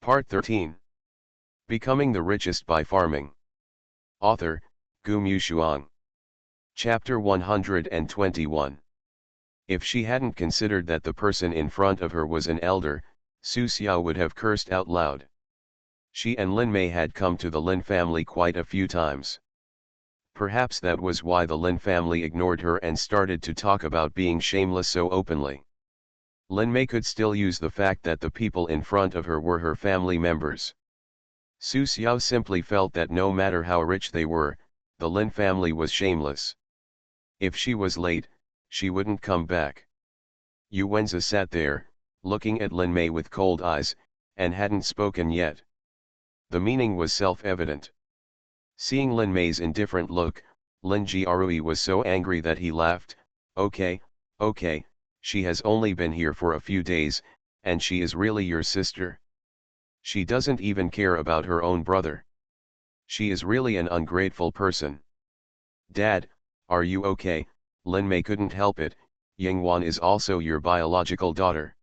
Part 13. Becoming the Richest by Farming. Author, Gumyu Shuang. Chapter 121. If she hadn't considered that the person in front of her was an elder, Su Xiao would have cursed out loud. She and Lin Mei had come to the Lin family quite a few times. Perhaps that was why the Lin family ignored her and started to talk about being shameless so openly. Lin Mei could still use the fact that the people in front of her were her family members. Su Xiao simply felt that no matter how rich they were, the Lin family was shameless. If she was late, she wouldn't come back. Yu Wenza sat there, looking at Lin Mei with cold eyes, and hadn't spoken yet. The meaning was self-evident. Seeing Lin Mei's indifferent look, Lin Jiarui was so angry that he laughed. Okay, she has only been here for a few days, and she is really your sister. She doesn't even care about her own brother. She is really an ungrateful person. Dad, are you okay? Lin Mei couldn't help it. Yingwan is also your biological daughter.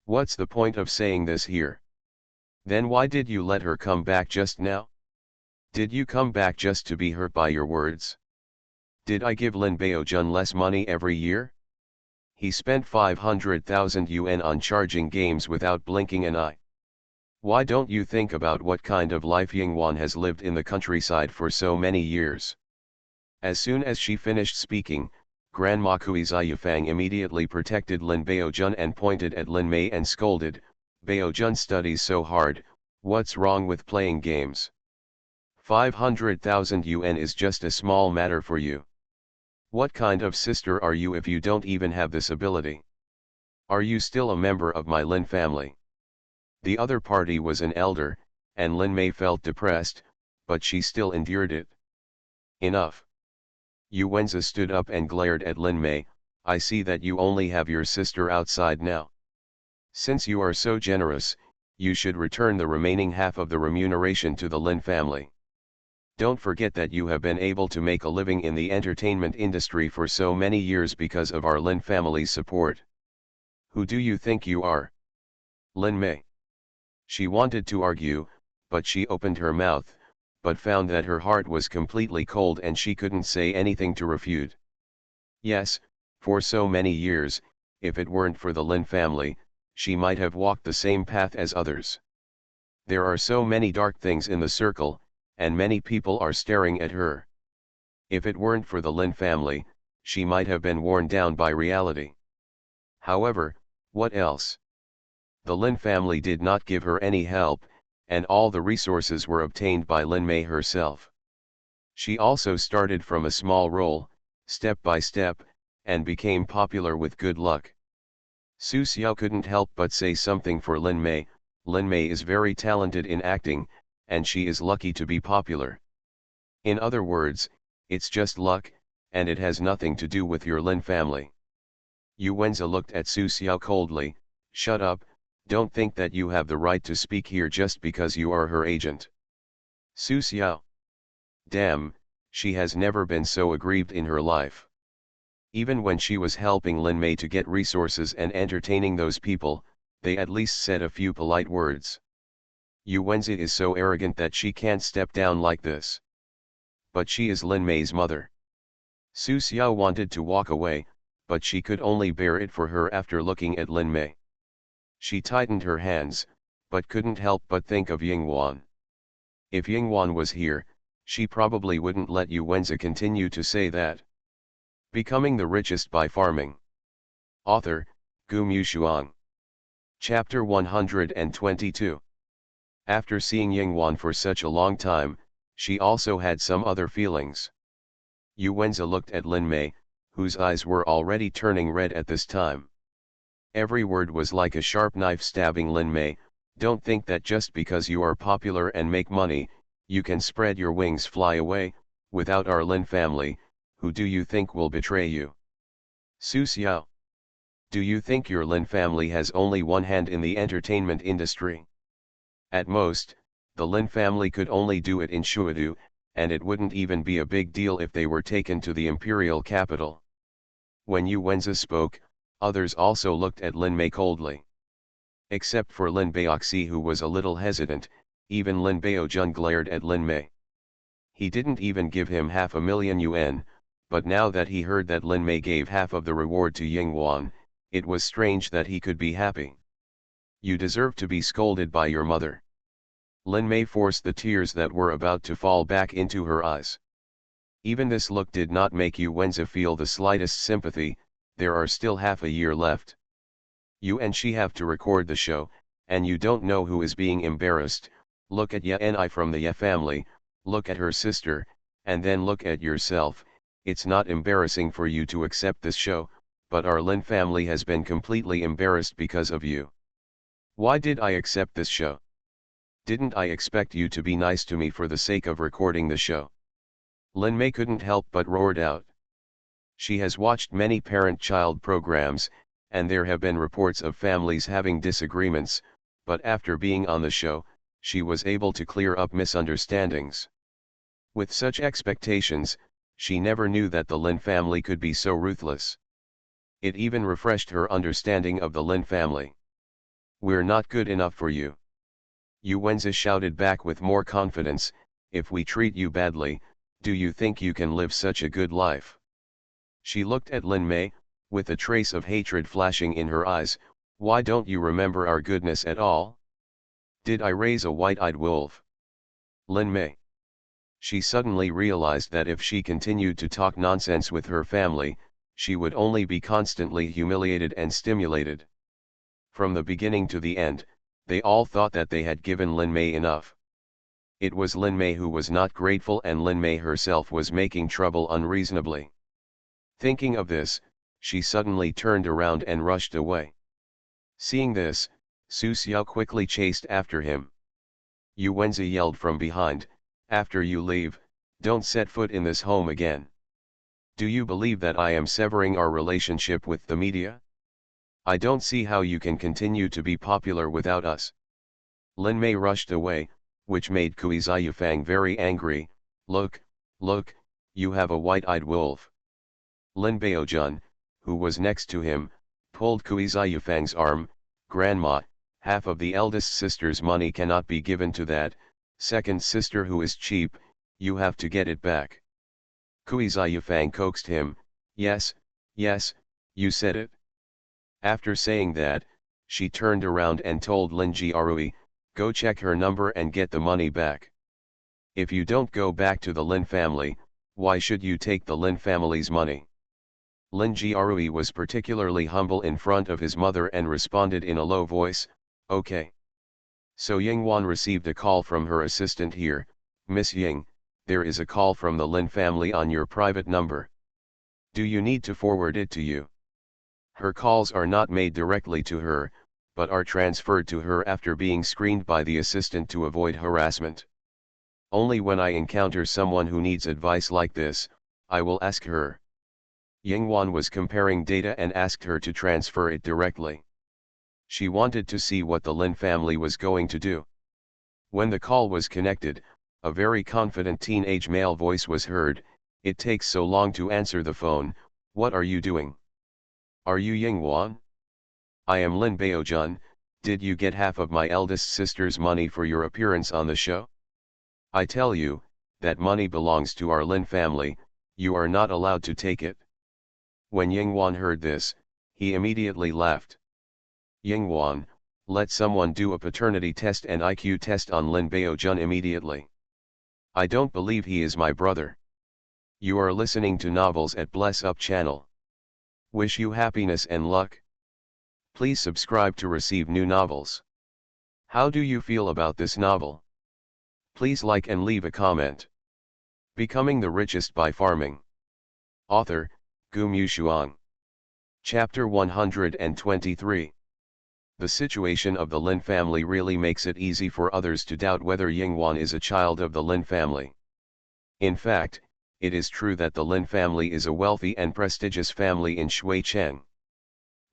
What's the point of saying this here? Then why did you let her come back just now? Did you come back just to be hurt by your words? Did I give Lin Baojun less money every year? He spent 500,000 yuan on charging games without blinking an eye. Why don't you think about what kind of life Yingwan has lived in the countryside for so many years? As soon as she finished speaking, Grandma Kui Ziyufang immediately protected Lin Baojun and pointed at Lin Mei and scolded, Baojun studies so hard, what's wrong with playing games? 500,000 yuan is just a small matter for you. What kind of sister are you if you don't even have this ability? Are you still a member of my Lin family? The other party was an elder, and Lin Mei felt depressed, but she still endured it. Enough. Yu Wenza stood up and glared at Lin Mei. I see that you only have your sister outside now. Since you are so generous, you should return the remaining half of the remuneration to the Lin family. Don't forget that you have been able to make a living in the entertainment industry for so many years because of our Lin family's support. Who do you think you are? Lin Mei. She wanted to argue, but she opened her mouth, but found that her heart was completely cold and she couldn't say anything to refute. Yes, for so many years, if it weren't for the Lin family, she might have walked the same path as others. There are so many dark things in the circle, and many people are staring at her. If it weren't for the Lin family, she might have been worn down by reality. However, what else? The Lin family did not give her any help, and all the resources were obtained by Lin Mei herself. She also started from a small role, step by step, and became popular with good luck. Su Xiao couldn't help but say something for Lin Mei. Lin Mei is very talented in acting, and she is lucky to be popular. In other words, it's just luck, and it has nothing to do with your Lin family. Yu Wenza looked at Su Xiao coldly. Shut up, don't think that you have the right to speak here just because you are her agent. Su Xiao. Damn, she has never been so aggrieved in her life. Even when she was helping Lin Mei to get resources and entertaining those people, they at least said a few polite words. Yu Wenza is so arrogant that she can't step down like this. But she is Lin Mei's mother. Su Xiao wanted to walk away, but she could only bear it for her after looking at Lin Mei. She tightened her hands, but couldn't help but think of Yingwan. If Yingwan was here, she probably wouldn't let Yu Wenza continue to say that. Becoming the Richest by Farming. Author, Gumyu Shuang. Chapter 122. After seeing Yingwan for such a long time, she also had some other feelings. Yu Wenza looked at Lin Mei, whose eyes were already turning red at this time. Every word was like a sharp knife stabbing Lin Mei. Don't think that just because you are popular and make money, you can spread your wings fly away. Without our Lin family, who do you think will betray you? Su Xiao. Do you think your Lin family has only one hand in the entertainment industry? At most, the Lin family could only do it in Shuadu, and it wouldn't even be a big deal if they were taken to the imperial capital. When Yu Wenza spoke, others also looked at Lin Mei coldly. Except for Lin Baoxi, who was a little hesitant. Even Lin Baojun glared at Lin Mei. He didn't even give him $500,000 yuan, but now that he heard that Lin Mei gave half of the reward to Yingwan, it was strange that he could be happy. You deserve to be scolded by your mother. Lin Mei forced the tears that were about to fall back into her eyes. Even this look did not make Yu Wenzi feel the slightest sympathy. There are still half a year left. You and she have to record the show, and you don't know who is being embarrassed. Look at Ye from the Ye family, look at her sister, and then look at yourself. It's not embarrassing for you to accept this show, but our Lin family has been completely embarrassed because of you. Why did I accept this show? Didn't I expect you to be nice to me for the sake of recording the show? Lin Mei couldn't help but roared out. She has watched many parent-child programs, and there have been reports of families having disagreements, but after being on the show, she was able to clear up misunderstandings. With such expectations, she never knew that the Lin family could be so ruthless. It even refreshed her understanding of the Lin family. We're not good enough for you. Yu Wenzi shouted back with more confidence, if we treat you badly, do you think you can live such a good life? She looked at Lin Mei, with a trace of hatred flashing in her eyes. Why don't you remember our goodness at all? Did I raise a white-eyed wolf? Lin Mei. She suddenly realized that if she continued to talk nonsense with her family, she would only be constantly humiliated and stimulated. From the beginning to the end, they all thought that they had given Lin Mei enough. It was Lin Mei who was not grateful, and Lin Mei herself was making trouble unreasonably. Thinking of this, she suddenly turned around and rushed away. Seeing this, Su Xiao quickly chased after him. Yu Wenzi yelled from behind, after you leave, don't set foot in this home again. Do you believe that I am severing our relationship with the media? I don't see how you can continue to be popular without us. Lin Mei rushed away, which made Kui Ziyufang very angry. Look, you have a white-eyed wolf. Lin Baojun, who was next to him, pulled Kui Ziyufang's arm. Grandma, half of the eldest sister's money cannot be given to that second sister who is cheap, you have to get it back. Kui Ziyufang coaxed him, yes, you said it. After saying that, she turned around and told Lin Jiarui, go check her number and get the money back. If you don't go back to the Lin family, why should you take the Lin family's money? Lin Jiarui was particularly humble in front of his mother and responded in a low voice, okay. So Yingwan received a call from her assistant here, Miss Ying, there is a call from the Lin family on your private number. Do you need to forward it to you? Her calls are not made directly to her, but are transferred to her after being screened by the assistant to avoid harassment. Only when I encounter someone who needs advice like this, I will ask her. Yingwan was comparing data and asked her to transfer it directly. She wanted to see what the Lin family was going to do. When the call was connected, a very confident teenage male voice was heard, it takes so long to answer the phone, what are you doing? Are you Yingwan? I am Lin Baojun, did you get half of my eldest sister's money for your appearance on the show? I tell you, that money belongs to our Lin family, you are not allowed to take it. When Yingwan heard this, he immediately laughed. Yingwan, let someone do a paternity test and IQ test on Lin Baojun immediately. I don't believe he is my brother. You are listening to Novels at Bless Up channel. Wish you happiness and luck. Please subscribe to receive new novels. How do you feel about this novel? Please like and leave a comment. Becoming the Richest by Farming. Author, Gu Mushuang. Chapter 123. The situation of the Lin family really makes it easy for others to doubt whether Yingwan is a child of the Lin family. In fact, it is true that the Lin family is a wealthy and prestigious family in Shuicheng.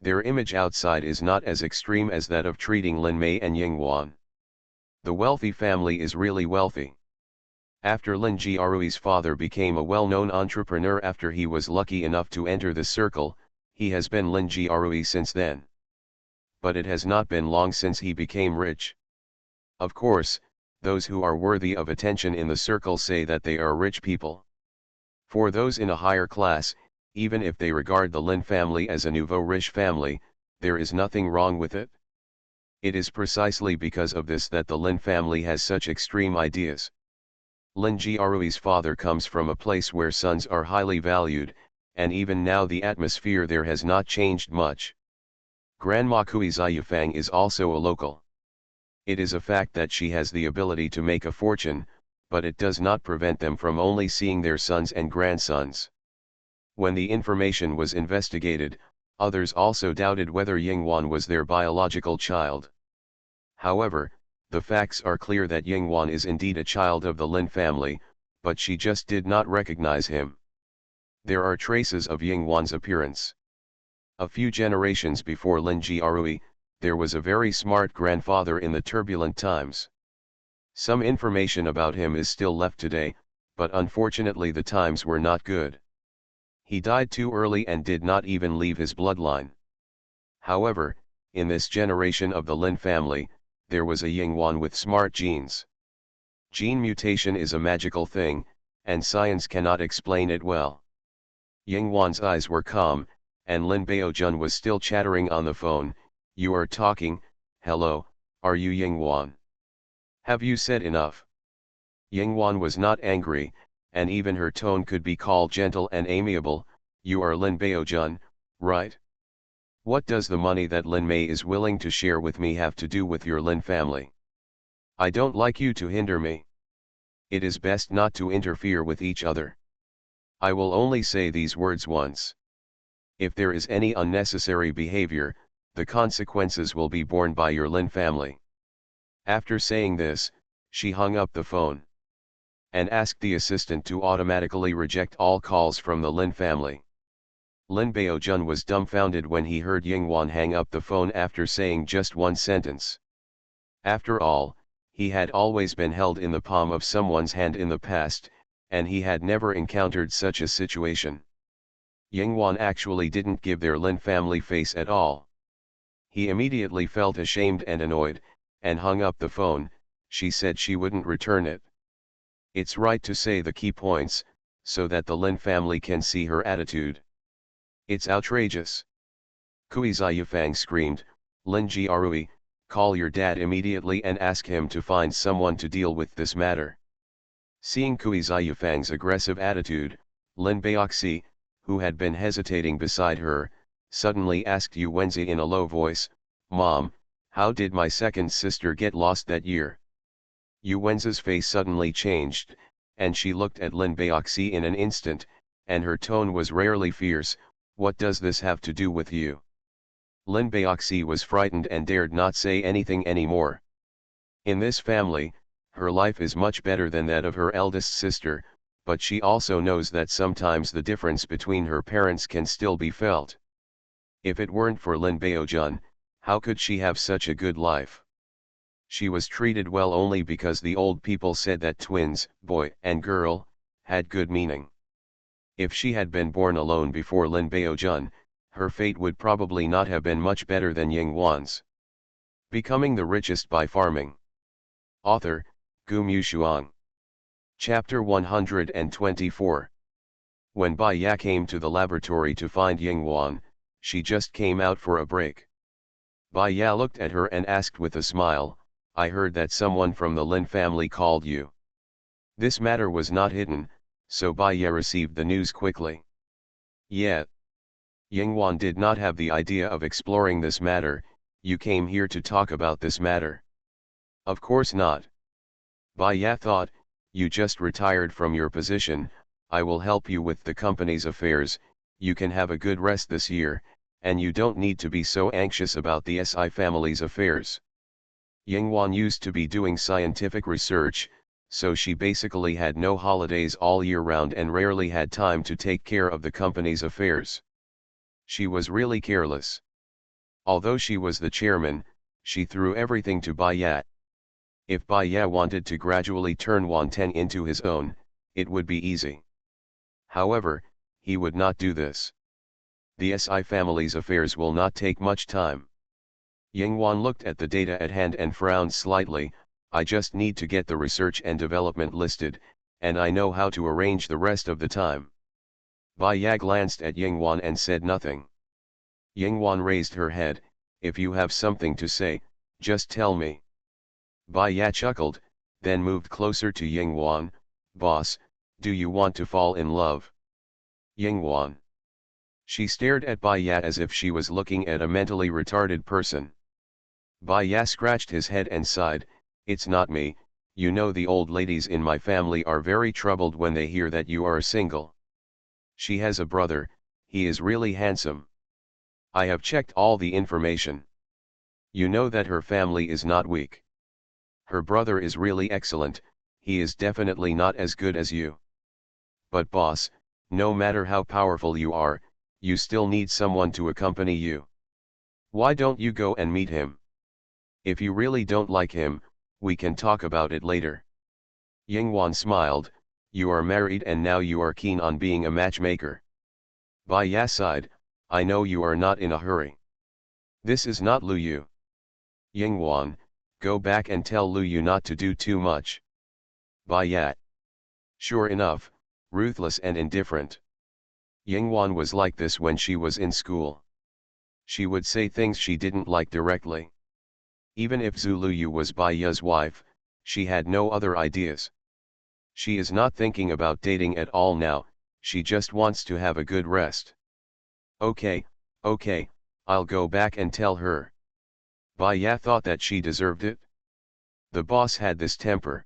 Their image outside is not as extreme as that of treating Lin Mei and Yingwan. The wealthy family is really wealthy. After Lin Jiarui's father became a well-known entrepreneur after he was lucky enough to enter the circle, he has been Lin Jiarui since then. but it has not been long since he became rich. Of course, those who are worthy of attention in the circle say that they are rich people. For those in a higher class, even if they regard the Lin family as a nouveau riche family, there is nothing wrong with it. It is precisely because of this that the Lin family has such extreme ideas. Lin Jiarui's father comes from a place where sons are highly valued, and even now the atmosphere there has not changed much. Grandma Kui Ziyufang is also a local. It is a fact that she has the ability to make a fortune, but it does not prevent them from only seeing their sons and grandsons. When the information was investigated, others also doubted whether Yingwan was their biological child. However, the facts are clear that Yingwan is indeed a child of the Lin family, but she just did not recognize him. There are traces of Yingwan's appearance. A few generations before Lin Jiarui, there was a very smart grandfather in the turbulent times. Some information about him is still left today, but unfortunately the times were not good. He died too early and did not even leave his bloodline. However, in this generation of the Lin family, there was a Yingwan with smart genes. Gene mutation is a magical thing, and science cannot explain it well. Yingwan's eyes were calm, and Lin Baojun was still chattering on the phone. "You are talking, hello, are you Yingwan? Have you said enough?" Yingwan was not angry, and even her tone could be called gentle and amiable. "You are Lin Baojun, right? What does the money that Lin Mei is willing to share with me have to do with your Lin family? I don't like you to hinder me. It is best not to interfere with each other. I will only say these words once. If there is any unnecessary behavior, the consequences will be borne by your Lin family." After saying this, she hung up the phone and asked the assistant to automatically reject all calls from the Lin family. Lin Baojun was dumbfounded when he heard Yingwan hang up the phone after saying just one sentence. After all, he had always been held in the palm of someone's hand in the past, and he had never encountered such a situation. Yingwan actually didn't give their Lin family face at all. He immediately felt ashamed and annoyed, and hung up the phone. She said she wouldn't return it. It's right to say the key points, so that the Lin family can see her attitude. It's outrageous. Kui Ziyufang screamed, "Lin Jiarui, call your dad immediately and ask him to find someone to deal with this matter." Seeing Kui Ziyufang's aggressive attitude, Lin Baoxi, who had been hesitating beside her, suddenly asked Yu Wenzi in a low voice, "Mom, how did my second sister get lost that year?" Yu Wenzi's face suddenly changed, and she looked at Lin Baoxi in an instant, and her tone was rarely fierce. "What does this have to do with you?" Lin Baoxi was frightened and dared not say anything anymore. In this family, her life is much better than that of her eldest sister, but she also knows that sometimes the difference between her parents can still be felt. If it weren't for Lin Baojun, how could she have such a good life? She was treated well only because the old people said that twins, boy and girl, had good meaning. If she had been born alone before Lin Baojun, her fate would probably not have been much better than Yingwan's. Becoming the richest by farming. Author, Gu Mushuang. Chapter 124. When Bai Ya came to the laboratory to find Yingwan, she just came out for a break. Bai Ya looked at her and asked with a smile, "I heard that someone from the Lin family called you." This matter was not hidden, so Bai Ya received the news quickly. Yet, Yingwan did not have the idea of exploring this matter. "You came here to talk about this matter?" "Of course not." Bai Ya thought, "You just retired from your position, I will help you with the company's affairs, you can have a good rest this year, and you don't need to be so anxious about the SI family's affairs." Yingwan used to be doing scientific research, so she basically had no holidays all year round and rarely had time to take care of the company's affairs. She was really careless. Although she was the chairman, she threw everything to Bai Ya. If Bai Ya wanted to gradually turn Wanten into his own, it would be easy. However, he would not do this. The SI family's affairs will not take much time. Yingwan looked at the data at hand and frowned slightly. I just need to get the research and development listed, and I know how to arrange the rest of the time. Bai Ya glanced at Yingwan and said nothing. Yingwan raised her head. If you have something to say, just tell me. Bai Ya chuckled, then moved closer to Yingwan. Boss, do you want to fall in love? Yingwan. She stared at Bai Ya as if she was looking at a mentally retarded person. Bai Ya scratched his head and sighed. It's not me. You know the old ladies in my family are very troubled when they hear that you are single. She has a brother, he is really handsome. I have checked all the information. You know that her family is not weak. Her brother is really excellent, he is definitely not as good as you. But boss, no matter how powerful you are, you still need someone to accompany you. Why don't you go and meet him? If you really don't like him, we can talk about it later. Yingwan smiled. You are married and now you are keen on being a matchmaker. Bai Ya sighed. I know you are not in a hurry. This is not Lu Yu. Yingwan, go back and tell Lu Yu not to do too much. Bai Ya. Sure enough, ruthless and indifferent. Yingwan was like this when she was in school. She would say things she didn't like directly. Even if Zhu Luyu was Bai Ya's wife, she had no other ideas. She is not thinking about dating at all now, she just wants to have a good rest. Okay, I'll go back and tell her. Bai Ya thought that she deserved it. The boss had this temper.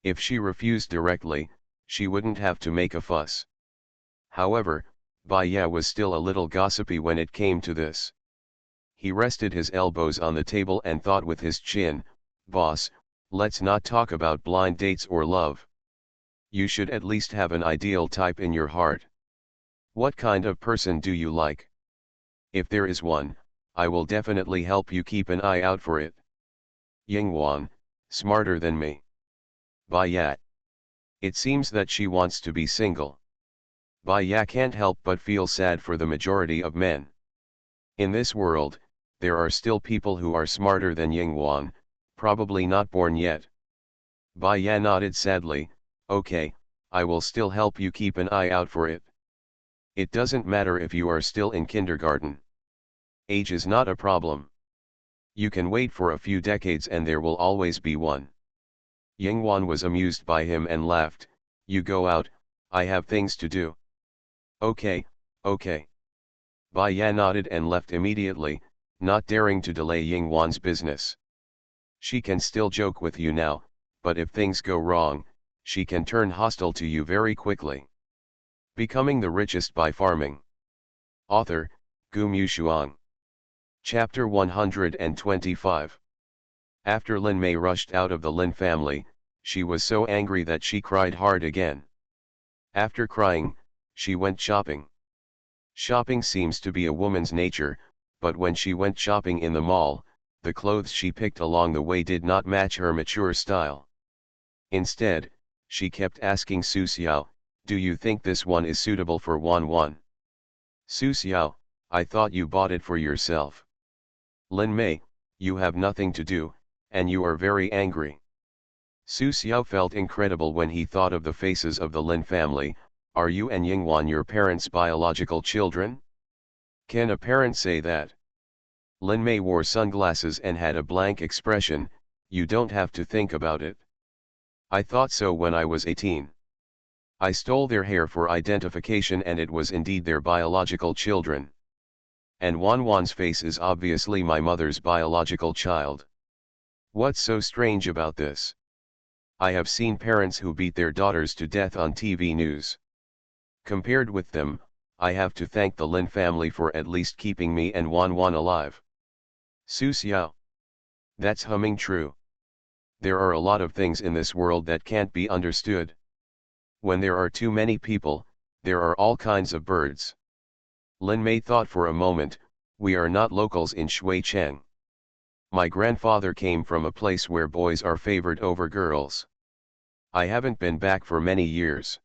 If she refused directly, she wouldn't have to make a fuss. However, Bai Ya was still a little gossipy when it came to this. He rested his elbows on the table and thought with his chin, boss, let's not talk about blind dates or love. You should at least have an ideal type in your heart. What kind of person do you like? If there is one, I will definitely help you keep an eye out for it. Yingwan, smarter than me. Bai Ya. It seems that she wants to be single. Bai Ya can't help but feel sad for the majority of men. In this world, there are still people who are smarter than Yingwan, probably not born yet. Bai Ya nodded sadly. Okay, I will still help you keep an eye out for it. It doesn't matter if you are still in kindergarten. Age is not a problem. You can wait for a few decades and there will always be one. Yingwan was amused by him and laughed. You go out, I have things to do. Okay. Bai Ya nodded and left immediately, not daring to delay Yingwan's business. She can still joke with you now, but if things go wrong, she can turn hostile to you very quickly. Becoming the Richest by Farming. Author, Gu Mushuang. Chapter 125. After Lin Mei rushed out of the Lin family, she was so angry that she cried hard again. After crying, she went shopping. Shopping seems to be a woman's nature, but when she went shopping in the mall, the clothes she picked along the way did not match her mature style. Instead, she kept asking Su Xiao, do you think this one is suitable for Wan Wan? Su Xiao, I thought you bought it for yourself. Lin Mei, you have nothing to do, and you are very angry. Su Xiao felt incredible when he thought of the faces of the Lin family. Are you and Yingwan your parents' biological children? Can a parent say that? Lin Mei wore sunglasses and had a blank expression. You don't have to think about it. I thought so when I was 18. I stole their hair for identification and it was indeed their biological children. And Wan Wan's face is obviously my mother's biological child. What's so strange about this? I have seen parents who beat their daughters to death on TV news. Compared with them, I have to thank the Lin family for at least keeping me and Wan Wan alive. Su Xiao. That's humming true. There are a lot of things in this world that can't be understood. When there are too many people, there are all kinds of birds. Lin Mei thought for a moment, we are not locals in Shuicheng. My grandfather came from a place where boys are favored over girls. I haven't been back for many years.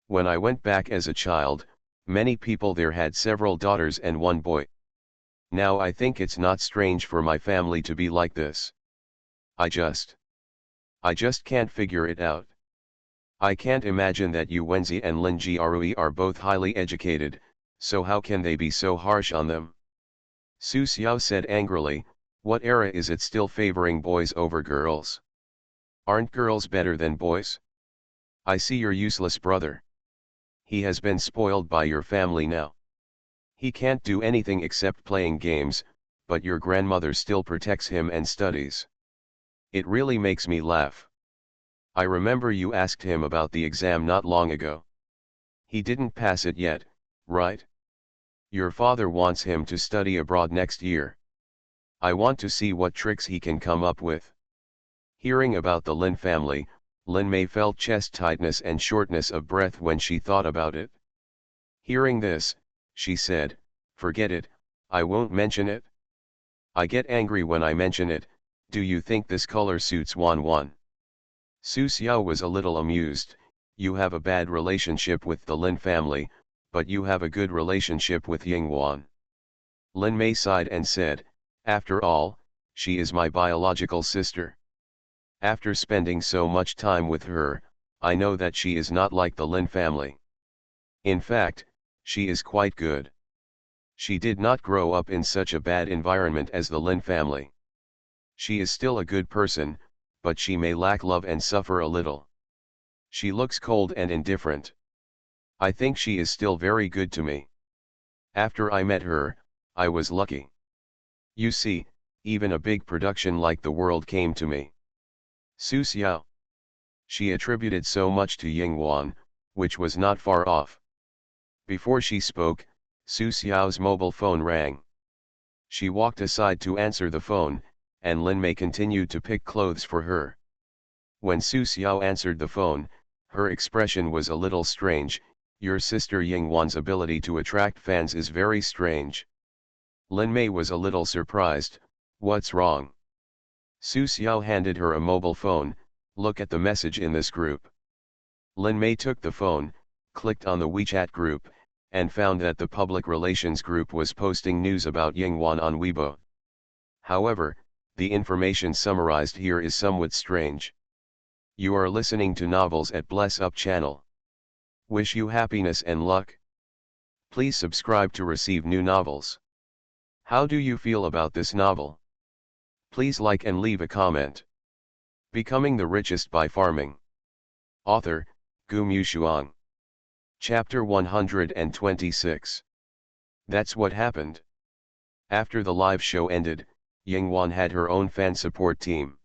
When I went back as a child, many people there had several daughters and one boy. Now I think it's not strange for my family to be like this. I just can't figure it out. I can't imagine that you Wenzi and Lin Jiarui are both highly educated, so how can they be so harsh on them? Su Xiao said angrily, what era is it still favoring boys over girls? Aren't girls better than boys? I see your useless brother. He has been spoiled by your family now. He can't do anything except playing games, but your grandmother still protects him and studies. It really makes me laugh. I remember you asked him about the exam not long ago. He didn't pass it yet, right? Your father wants him to study abroad next year. I want to see what tricks he can come up with. Hearing about the Lin family, Lin Mei felt chest tightness and shortness of breath when she thought about it. Hearing this, she said, forget it, I won't mention it. I get angry when I mention it. Do you think this color suits Wan Wan? Su Xiao was a little amused. You have a bad relationship with the Lin family, but you have a good relationship with Ying Wan. Lin Mei sighed and said, after all, she is my biological sister. After spending so much time with her, I know that she is not like the Lin family. In fact, she is quite good. She did not grow up in such a bad environment as the Lin family. She is still a good person, but she may lack love and suffer a little. She looks cold and indifferent. I think she is still very good to me. After I met her, I was lucky. You see, even a big production like The World came to me. Su Xiao. She attributed so much to Ying Wan, which was not far off. Before she spoke, Su Xiao's mobile phone rang. She walked aside to answer the phone, and Lin Mei continued to pick clothes for her. When Su Xiao answered the phone, her expression was a little strange. Your sister Ying Wan's ability to attract fans is very strange. Lin Mei was a little surprised. What's wrong? Su Xiao handed her a mobile phone. Look at the message in this group. Lin Mei took the phone, clicked on the WeChat group, and found that the public relations group was posting news about Ying Wan on Weibo. However, the information summarized here is somewhat strange. You are listening to Novels at Bless Up channel. Wish you happiness and luck. Please subscribe to receive new novels. How do you feel about this novel? Please like and leave a comment. Becoming the Richest by Farming. Author, Gu Mushuang. Chapter 126. That's what happened. After the live show ended, Ying Wan had her own fan support team.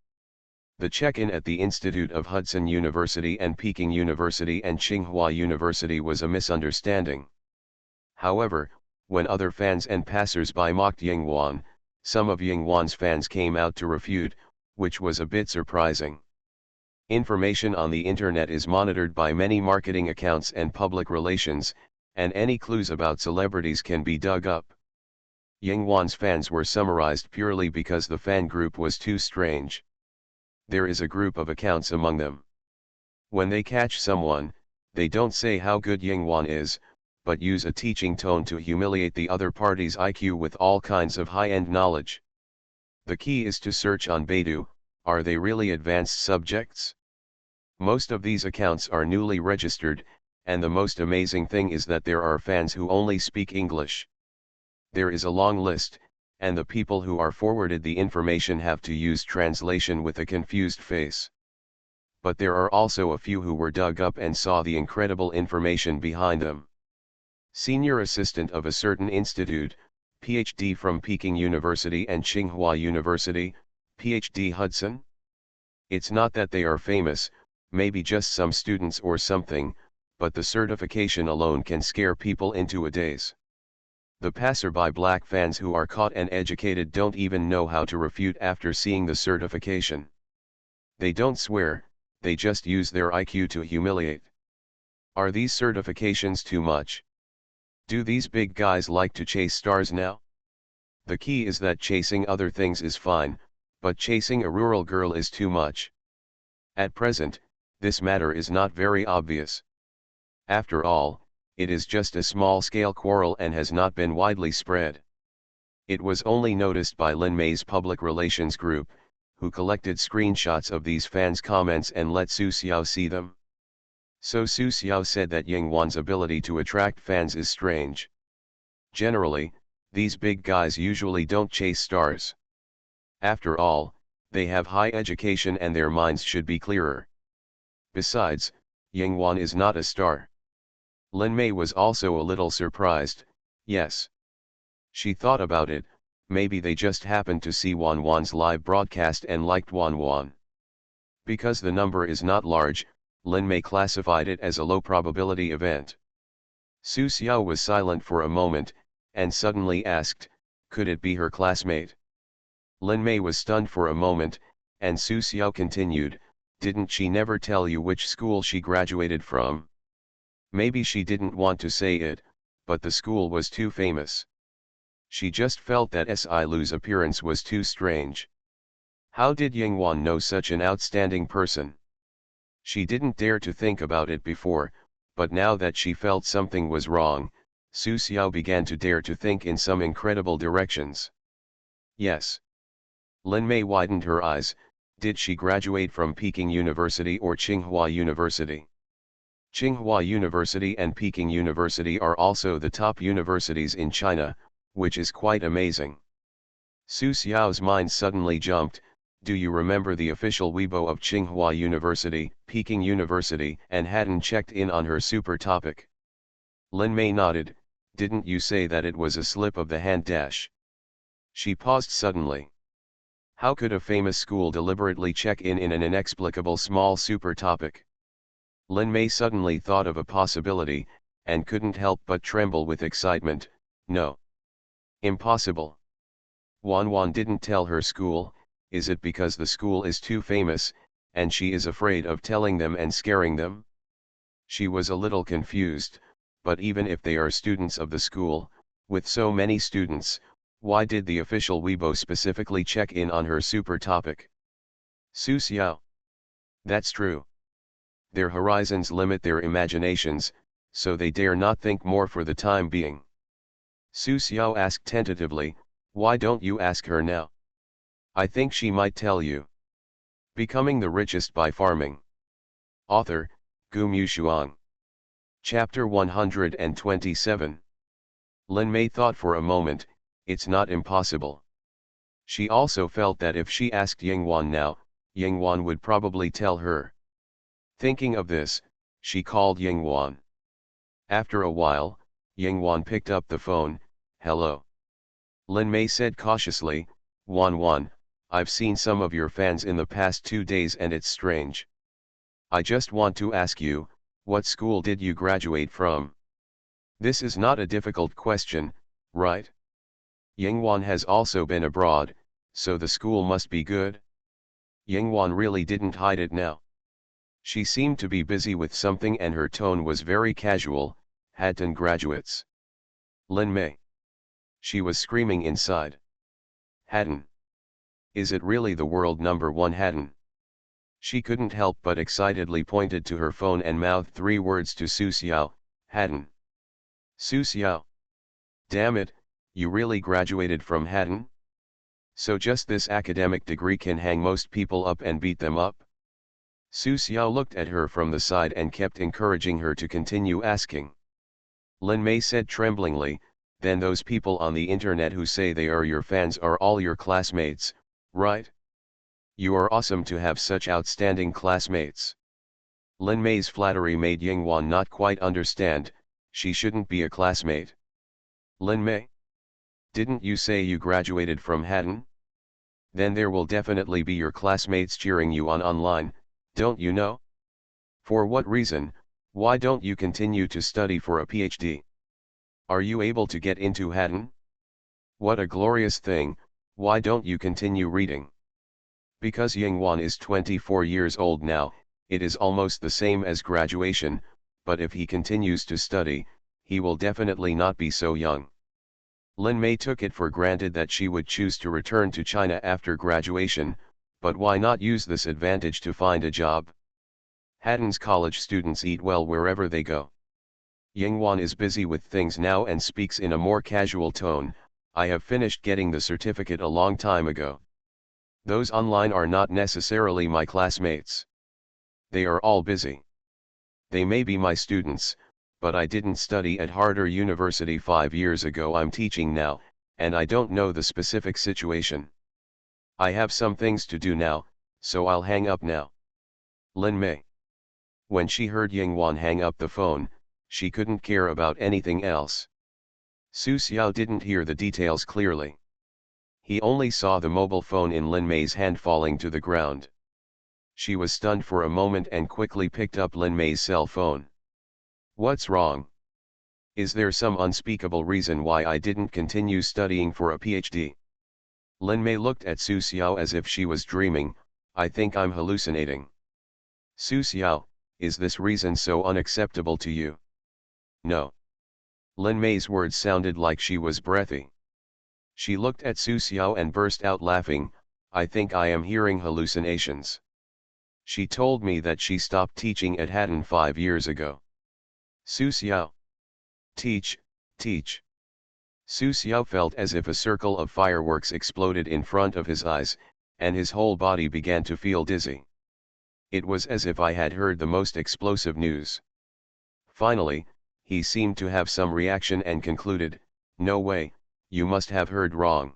The check-in at the Institute of Hudson University and Peking University and Tsinghua University was a misunderstanding. However, when other fans and passers-by mocked Ying Wan, some of Ying Wan's fans came out to refute, which was a bit surprising. Information on the internet is monitored by many marketing accounts and public relations, and any clues about celebrities can be dug up. Ying Wan's fans were summarized purely because the fan group was too strange. There is a group of accounts among them. When they catch someone, they don't say how good Ying Wan is, but use a teaching tone to humiliate the other party's IQ with all kinds of high-end knowledge. The key is to search on Baidu, are they really advanced subjects? Most of these accounts are newly registered, and the most amazing thing is that there are fans who only speak English. There is a long list, and the people who are forwarded the information have to use translation with a confused face. But there are also a few who were dug up and saw the incredible information behind them. Senior assistant of a certain institute, PhD from Peking University and Tsinghua University, PhD Hudson? It's not that they are famous, maybe just some students or something, but the certification alone can scare people into a daze. The passerby black fans who are caught and educated don't even know how to refute after seeing the certification. They don't swear, they just use their IQ to humiliate. Are these certifications too much? Do these big guys like to chase stars now? The key is that chasing other things is fine, but chasing a rural girl is too much. At present, this matter is not very obvious. After all, it is just a small-scale quarrel and has not been widely spread. It was only noticed by Lin Mei's public relations group, who collected screenshots of these fans' comments and let Su Xiao see them. So Su Xiao said that Ying Wan's ability to attract fans is strange. Generally, these big guys usually don't chase stars. After all, they have high education and their minds should be clearer. Besides, Ying Wan is not a star. Lin Mei was also a little surprised. Yes. She thought about it, maybe they just happened to see Wan Wan's live broadcast and liked Wan Wan. Because the number is not large, Lin Mei classified it as a low probability event. Su Xiao was silent for a moment, and suddenly asked, could it be her classmate? Lin Mei was stunned for a moment, and Su Xiao continued, didn't she never tell you which school she graduated from? Maybe she didn't want to say it, but the school was too famous. She just felt that Si Lu's appearance was too strange. How did Ying Wan know such an outstanding person? She didn't dare to think about it before, but now that she felt something was wrong, Su Xiao began to dare to think in some incredible directions. Yes. Lin Mei widened her eyes. Did she graduate from Peking University or Tsinghua University? Tsinghua University and Peking University are also the top universities in China, which is quite amazing. Su Xiao's mind suddenly jumped. Do you remember the official Weibo of Tsinghua University, Peking University, and hadn't checked in on her super topic? Lin Mei nodded. Didn't you say that it was a slip of the hand dash? She paused suddenly. How could a famous school deliberately check in an inexplicable small super topic? Lin Mei suddenly thought of a possibility, and couldn't help but tremble with excitement. No. Impossible. Wan Wan didn't tell her school. Is it because the school is too famous, and she is afraid of telling them and scaring them? She was a little confused, but even if they are students of the school, with so many students, why did the official Weibo specifically check in on her super topic? Su Xiao. That's true. Their horizons limit their imaginations, so they dare not think more for the time being. Su Xiao asked tentatively, why don't you ask her now? I think she might tell you. Becoming the Richest by Farming. Author, Gu Mushuang. Chapter 127. Lin Mei thought for a moment, it's not impossible. She also felt that if she asked Ying Wan now, Ying Wan would probably tell her. Thinking of this, she called Ying Wan. After a while, Ying Wan picked up the phone. Hello. Lin Mei said cautiously, Wan Wan, I've seen some of your fans in the past 2 days and it's strange. I just want to ask you, what school did you graduate from? This is not a difficult question, right? Ying Wan has also been abroad, so the school must be good. Ying Wan really didn't hide it now. She seemed to be busy with something and her tone was very casual. Hatton graduates. Lin Mei. She was screaming inside. Hatton. Is it really the world #1 Hatton? She couldn't help but excitedly pointed to her phone and mouthed 3 words to Su Xiao, Hatton. Su Xiao. Damn it, you really graduated from Hatton? So just this academic degree can hang most people up and beat them up? Su Xiao looked at her from the side and kept encouraging her to continue asking. Lin Mei said tremblingly, then those people on the internet who say they are your fans are all your classmates, right? You are awesome to have such outstanding classmates. Lin Mei's flattery made Ying Wan not quite understand. She shouldn't be a classmate. Lin Mei? Didn't you say you graduated from Hatton? Then there will definitely be your classmates cheering you on online, don't you know? For what reason? Why don't you continue to study for a PhD? Are you able to get into Hatton? What a glorious thing, why don't you continue reading? Because Ying Wan is 24 years old now, it is almost the same as graduation, but if he continues to study, he will definitely not be so young. Lin Mei took it for granted that she would choose to return to China after graduation, but why not use this advantage to find a job? Hatton's college students eat well wherever they go. Ying Wan is busy with things now and speaks in a more casual tone. I have finished getting the certificate a long time ago. Those online are not necessarily my classmates. They are all busy. They may be my students, but I didn't study at Harvard University 5 years ago. I'm teaching now, and I don't know the specific situation. I have some things to do now, so I'll hang up now. Lin Mei. When she heard Yingwan hang up the phone, she couldn't care about anything else. Su Xiao didn't hear the details clearly. He only saw the mobile phone in Lin Mei's hand falling to the ground. She was stunned for a moment and quickly picked up Lin Mei's cell phone. What's wrong? Is there some unspeakable reason why I didn't continue studying for a PhD? Lin Mei looked at Su Xiao as if she was dreaming. I think I'm hallucinating. Su Xiao, is this reason so unacceptable to you? No. Lin Mei's words sounded like she was breathy. She looked at Su Xiao and burst out laughing. I think I am hearing hallucinations. She told me that she stopped teaching at Hatton 5 years ago. Su Xiao. Teach. Su Xiao felt as if a circle of fireworks exploded in front of his eyes, and his whole body began to feel dizzy. It was as if I had heard the most explosive news. Finally, he seemed to have some reaction and concluded, no way, you must have heard wrong.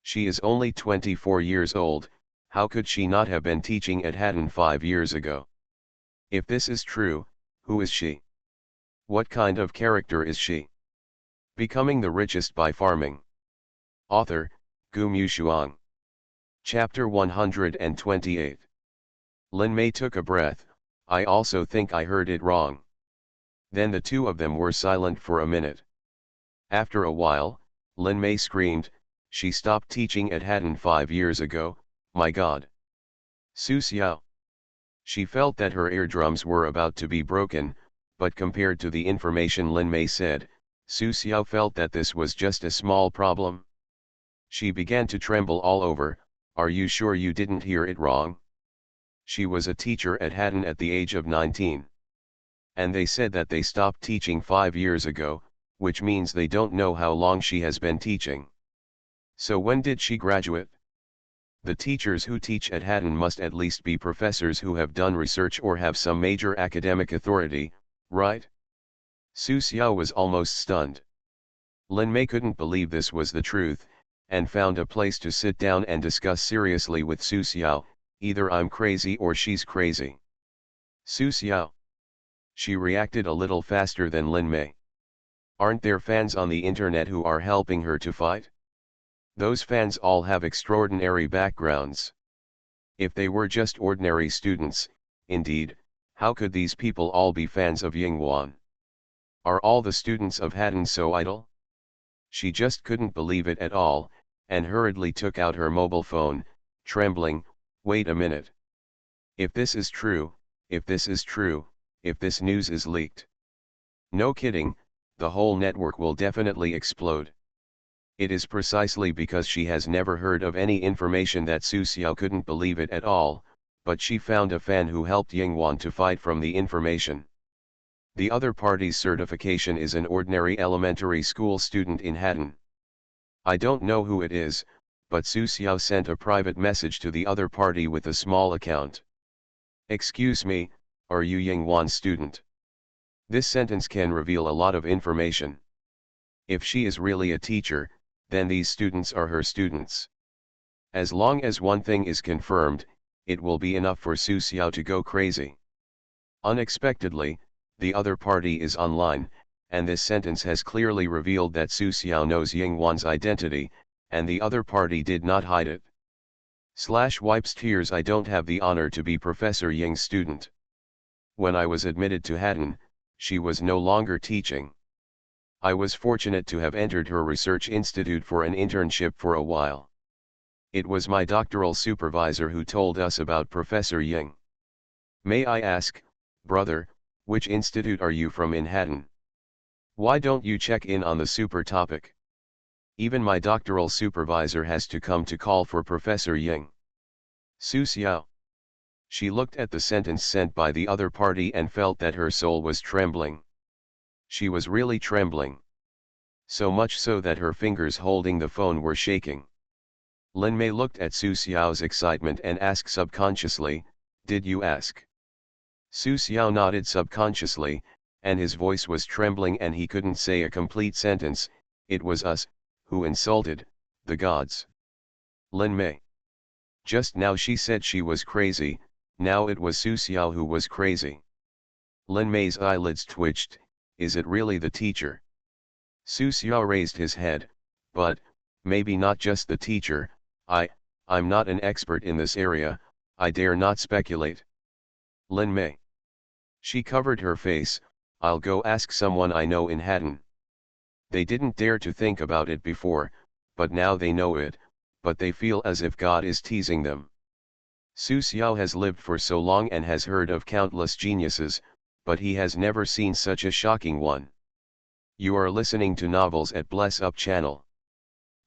She is only 24 years old, how could she not have been teaching at Hatton 5 years ago? If this is true, who is she? What kind of character is she? Becoming the richest by farming. Author, Gu Mushuang. Chapter 128. Lin Mei took a breath. I also think I heard it wrong. Then the two of them were silent for a minute. After a while, Lin Mei screamed, she stopped teaching at Hatton 5 years ago, my God. Su Xiao. She felt that her eardrums were about to be broken, but compared to the information Lin Mei said, Su Xiao felt that this was just a small problem. She began to tremble all over. Are you sure you didn't hear it wrong? She was a teacher at Hatton at the age of 19. And they said that they stopped teaching 5 years ago, which means they don't know how long she has been teaching. So when did she graduate? The teachers who teach at Hatton must at least be professors who have done research or have some major academic authority, right? Su Xiao was almost stunned. Lin Mei couldn't believe this was the truth, and found a place to sit down and discuss seriously with Su Xiao. Either I'm crazy or she's crazy. Su Xiao. She reacted a little faster than Lin Mei. Aren't there fans on the internet who are helping her to fight? Those fans all have extraordinary backgrounds. If they were just ordinary students, indeed, how could these people all be fans of Yingwan? Are all the students of Hatton so idle? She just couldn't believe it at all, and hurriedly took out her mobile phone, trembling. Wait a minute. If this is true, if this news is leaked. No kidding, the whole network will definitely explode. It is precisely because she has never heard of any information that Su Xiao couldn't believe it at all, but she found a fan who helped Yingwan to fight from the information. The other party's certification is an ordinary elementary school student in Hatton. I don't know who it is, but Su Xiao sent a private message to the other party with a small account. Excuse me, are you Yingwan's student? This sentence can reveal a lot of information. If she is really a teacher, then these students are her students. As long as one thing is confirmed, it will be enough for Su Xiao to go crazy. Unexpectedly, the other party is online, and this sentence has clearly revealed that Su Xiao knows Yingwan's identity, and the other party did not hide it. Wipes tears. I don't have the honor to be Professor Ying's student. When I was admitted to Hatton, she was no longer teaching. I was fortunate to have entered her research institute for an internship for a while. It was my doctoral supervisor who told us about Professor Ying. May I ask, brother, which institute are you from in Hatton? Why don't you check in on the super topic? Even my doctoral supervisor has to come to call for Professor Ying. Su Xiao. She looked at the sentence sent by the other party and felt that her soul was trembling. She was really trembling. So much so that her fingers holding the phone were shaking. Lin Mei looked at Su Xiao's excitement and asked subconsciously, "Did you ask?" Su Xiao nodded subconsciously, and his voice was trembling and he couldn't say a complete sentence. "It was us, who insulted the gods." Lin Mei. Just now she said she was crazy, now it was Su Xiao who was crazy. Lin Mei's eyelids twitched. Is it really the teacher? Su Xiao raised his head, but, maybe not just the teacher. I'm not an expert in this area, I dare not speculate. Lin Mei. She covered her face. I'll go ask someone I know in Hatton. They didn't dare to think about it before, but now they know it, but they feel as if God is teasing them. Su Xiao has lived for so long and has heard of countless geniuses, but he has never seen such a shocking one. You are listening to Novels at Bless Up channel.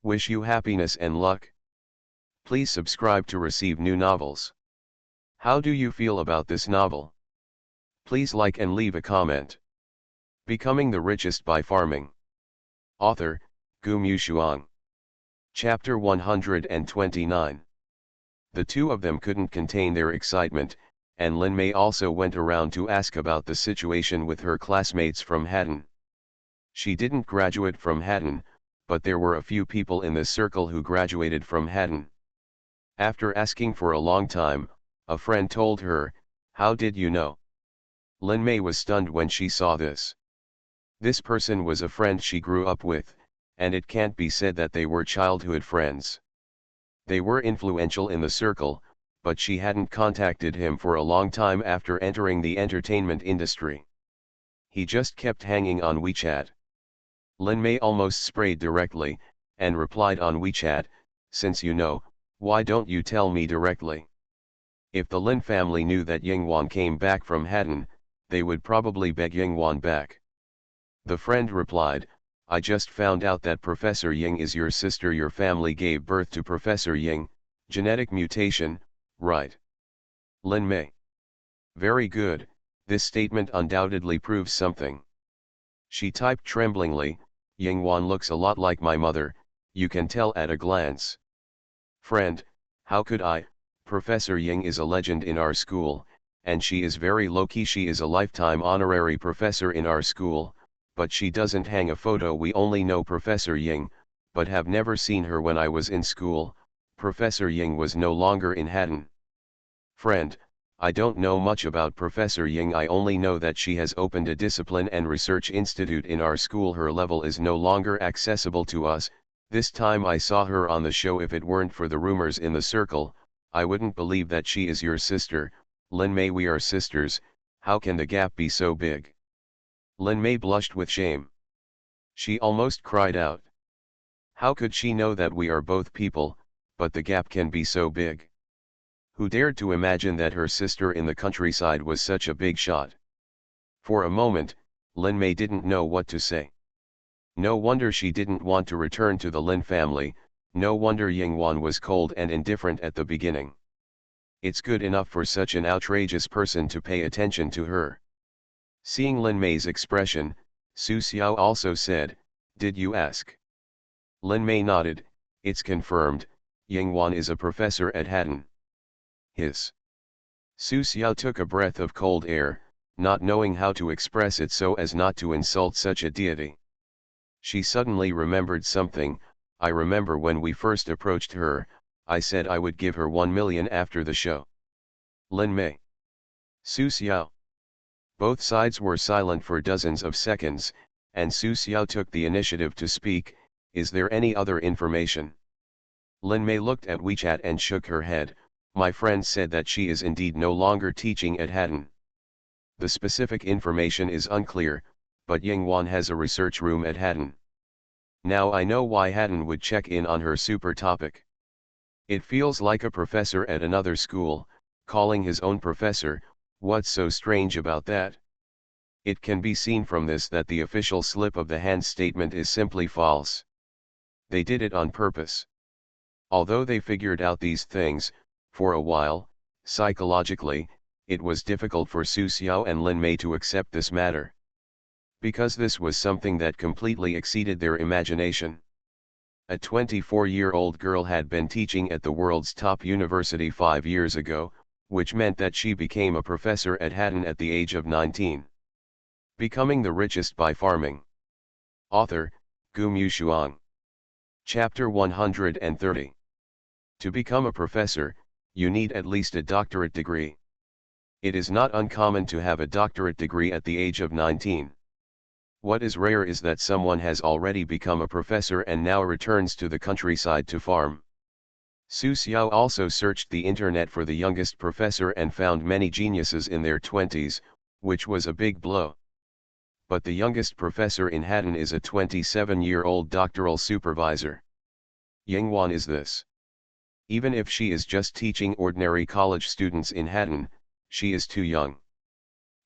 Wish you happiness and luck. Please subscribe to receive new novels. How do you feel about this novel? Please like and leave a comment. Becoming the Richest by Farming. Author, Gu Mushuang. Chapter 129. The two of them couldn't contain their excitement, and Lin Mei also went around to ask about the situation with her classmates from Hatton. She didn't graduate from Hatton, but there were a few people in this circle who graduated from Hatton. After asking for a long time, a friend told her, "How did you know?" Lin Mei was stunned when she saw this. This person was a friend she grew up with, and it can't be said that they were childhood friends. They were influential in the circle, but she hadn't contacted him for a long time after entering the entertainment industry. He just kept hanging on WeChat. Lin Mei almost sprayed directly, and replied on WeChat, "Since you know, why don't you tell me directly?" If the Lin family knew that Yingwan came back from Hatton, they would probably beg Yingwan back. The friend replied, "I just found out that Professor Ying is your sister. Your family gave birth to Professor Ying, genetic mutation, right?" Lin Mei. Very good, this statement undoubtedly proves something. She typed tremblingly, "Yingwan looks a lot like my mother, you can tell at a glance." Friend, how could I? Professor Ying is a legend in our school, and she is very low-key. She is a lifetime honorary professor in our school, but she doesn't hang a photo. We only know Professor Ying, but have never seen her when I was in school. Professor Ying was no longer in Hatton. Friend, I don't know much about Professor Ying. I only know that she has opened a discipline and research institute in our school. Her level is no longer accessible to us. This time I saw her on the show. If it weren't for the rumors in the circle, I wouldn't believe that she is your sister. Lin Mei, we are sisters, how can the gap be so big? Lin Mei blushed with shame. She almost cried out. How could she know that we are both people, but the gap can be so big? Who dared to imagine that her sister in the countryside was such a big shot? For a moment, Lin Mei didn't know what to say. No wonder she didn't want to return to the Lin family, no wonder Yingwan was cold and indifferent at the beginning. It's good enough for such an outrageous person to pay attention to her. Seeing Lin Mei's expression, Su Xiao also said, "Did you ask?" Lin Mei nodded. "It's confirmed, Yingwan is a professor at Hatton." His. Su Xiao took a breath of cold air, not knowing how to express it so as not to insult such a deity. She suddenly remembered something. "I remember when we first approached her, I said I would give her 1 million after the show." Lin Mei. Su Xiao. Both sides were silent for dozens of seconds, and Su Xiao took the initiative to speak. "Is there any other information?" Lin Mei looked at WeChat and shook her head. "My friend said that she is indeed no longer teaching at Hatton. The specific information is unclear, but Yingwan has a research room at Hatton. Now I know why Hatton would check in on her super topic. It feels like a professor at another school, calling his own professor. What's so strange about that? It can be seen from this that the official slip of the hand statement is simply false. They did it on purpose. Although they figured out these things, for a while, psychologically, it was difficult for Su Xiao and Lin Mei to accept this matter. Because this was something that completely exceeded their imagination. A 24-year-old girl had been teaching at the world's top university 5 years ago, which meant that she became a professor at Hatton at the age of 19. Becoming the richest by farming. Author, Gumyu Shuang. Chapter 130. To become a professor, you need at least a doctorate degree. It is not uncommon to have a doctorate degree at the age of 19. What is rare is that someone has already become a professor and now returns to the countryside to farm. Su Xiao also searched the internet for the youngest professor and found many geniuses in their 20s, which was a big blow. But the youngest professor in Hatton is a 27-year-old doctoral supervisor. Yingwan is this. Even if she is just teaching ordinary college students in Hatton, she is too young.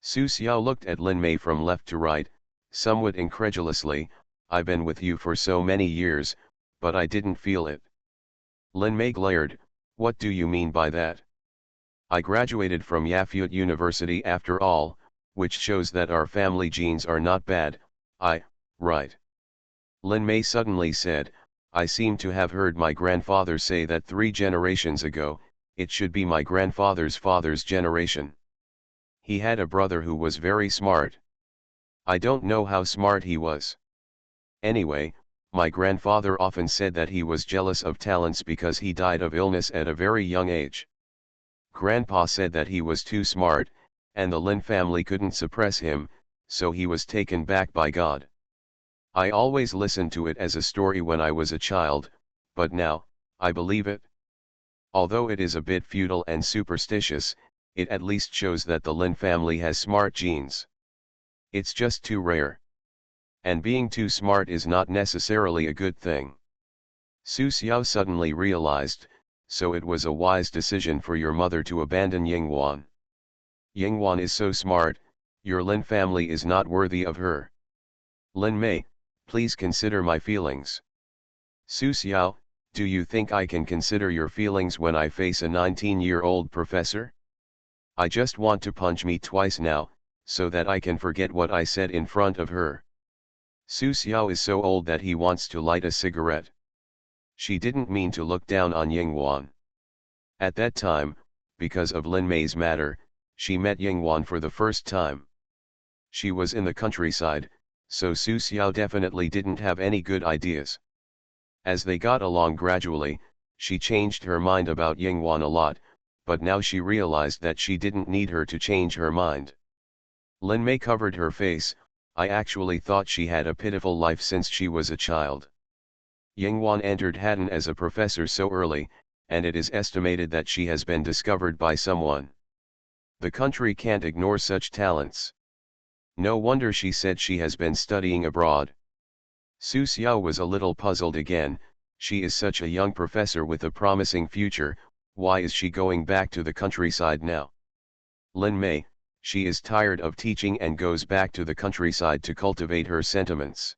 Su Xiao looked at Lin Mei from left to right, somewhat incredulously. I've been with you for so many years, but I didn't feel it. Lin Mei glared. What do you mean by that? I graduated from Yafut University after all, which shows that our family genes are not bad. Right. Lin Mei suddenly said, I seem to have heard my grandfather say that 3 generations ago, it should be my grandfather's father's generation. He had a brother who was very smart. I don't know how smart he was. Anyway, my grandfather often said that he was jealous of talents because he died of illness at a very young age. Grandpa said that he was too smart, and the Lin family couldn't suppress him, so he was taken back by God. I always listened to it as a story when I was a child, but now, I believe it. Although it is a bit feudal and superstitious, it at least shows that the Lin family has smart genes. It's just too rare. And being too smart is not necessarily a good thing. Su Xiao suddenly realized, so it was a wise decision for your mother to abandon Yingwan. Yingwan is so smart, your Lin family is not worthy of her. Lin Mei, please consider my feelings. Su Xiao, do you think I can consider your feelings when I face a 19-year-old professor? I just want to punch me twice now, so that I can forget what I said in front of her. Su Xiao is so old that he wants to light a cigarette. She didn't mean to look down on Yingwan. At that time, because of Lin Mei's matter, she met Yingwan for the first time. She was in the countryside, so Su Xiao definitely didn't have any good ideas. As they got along gradually, she changed her mind about Yingwan a lot, but now she realized that she didn't need her to change her mind. Lin Mei covered her face. I actually thought she had a pitiful life since she was a child. Yingwan entered Hatton as a professor so early, and it is estimated that she has been discovered by someone. The country can't ignore such talents. No wonder she said she has been studying abroad. Su Xiao was a little puzzled again. She is such a young professor with a promising future, why is she going back to the countryside now? Lin Mei, she is tired of teaching and goes back to the countryside to cultivate her sentiments.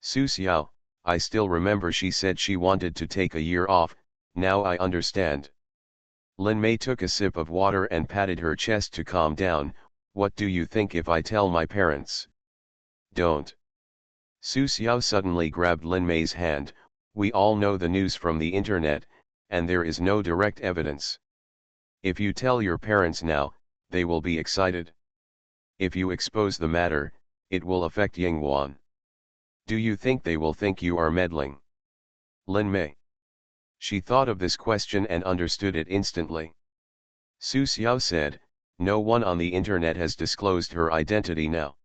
Su Xiao, I still remember she said she wanted to take a year off. Now I understand. Lin Mei took a sip of water and patted her chest to calm down. What do you think if I tell my parents? Don't. Su Xiao suddenly grabbed Lin Mei's hand. We all know the news from the internet, and there is no direct evidence. If you tell your parents now, they will be excited. If you expose the matter, it will affect Yingwan. Do you think they will think you are meddling? Lin Mei. She thought of this question and understood it instantly. Su Xiao said, no one on the internet has disclosed her identity now.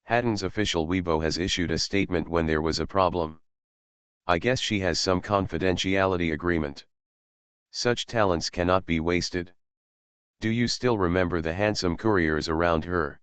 Hatton's official Weibo has issued a statement when there was a problem. I guess she has some confidentiality agreement. Such talents cannot be wasted. Do you still remember the handsome couriers around her?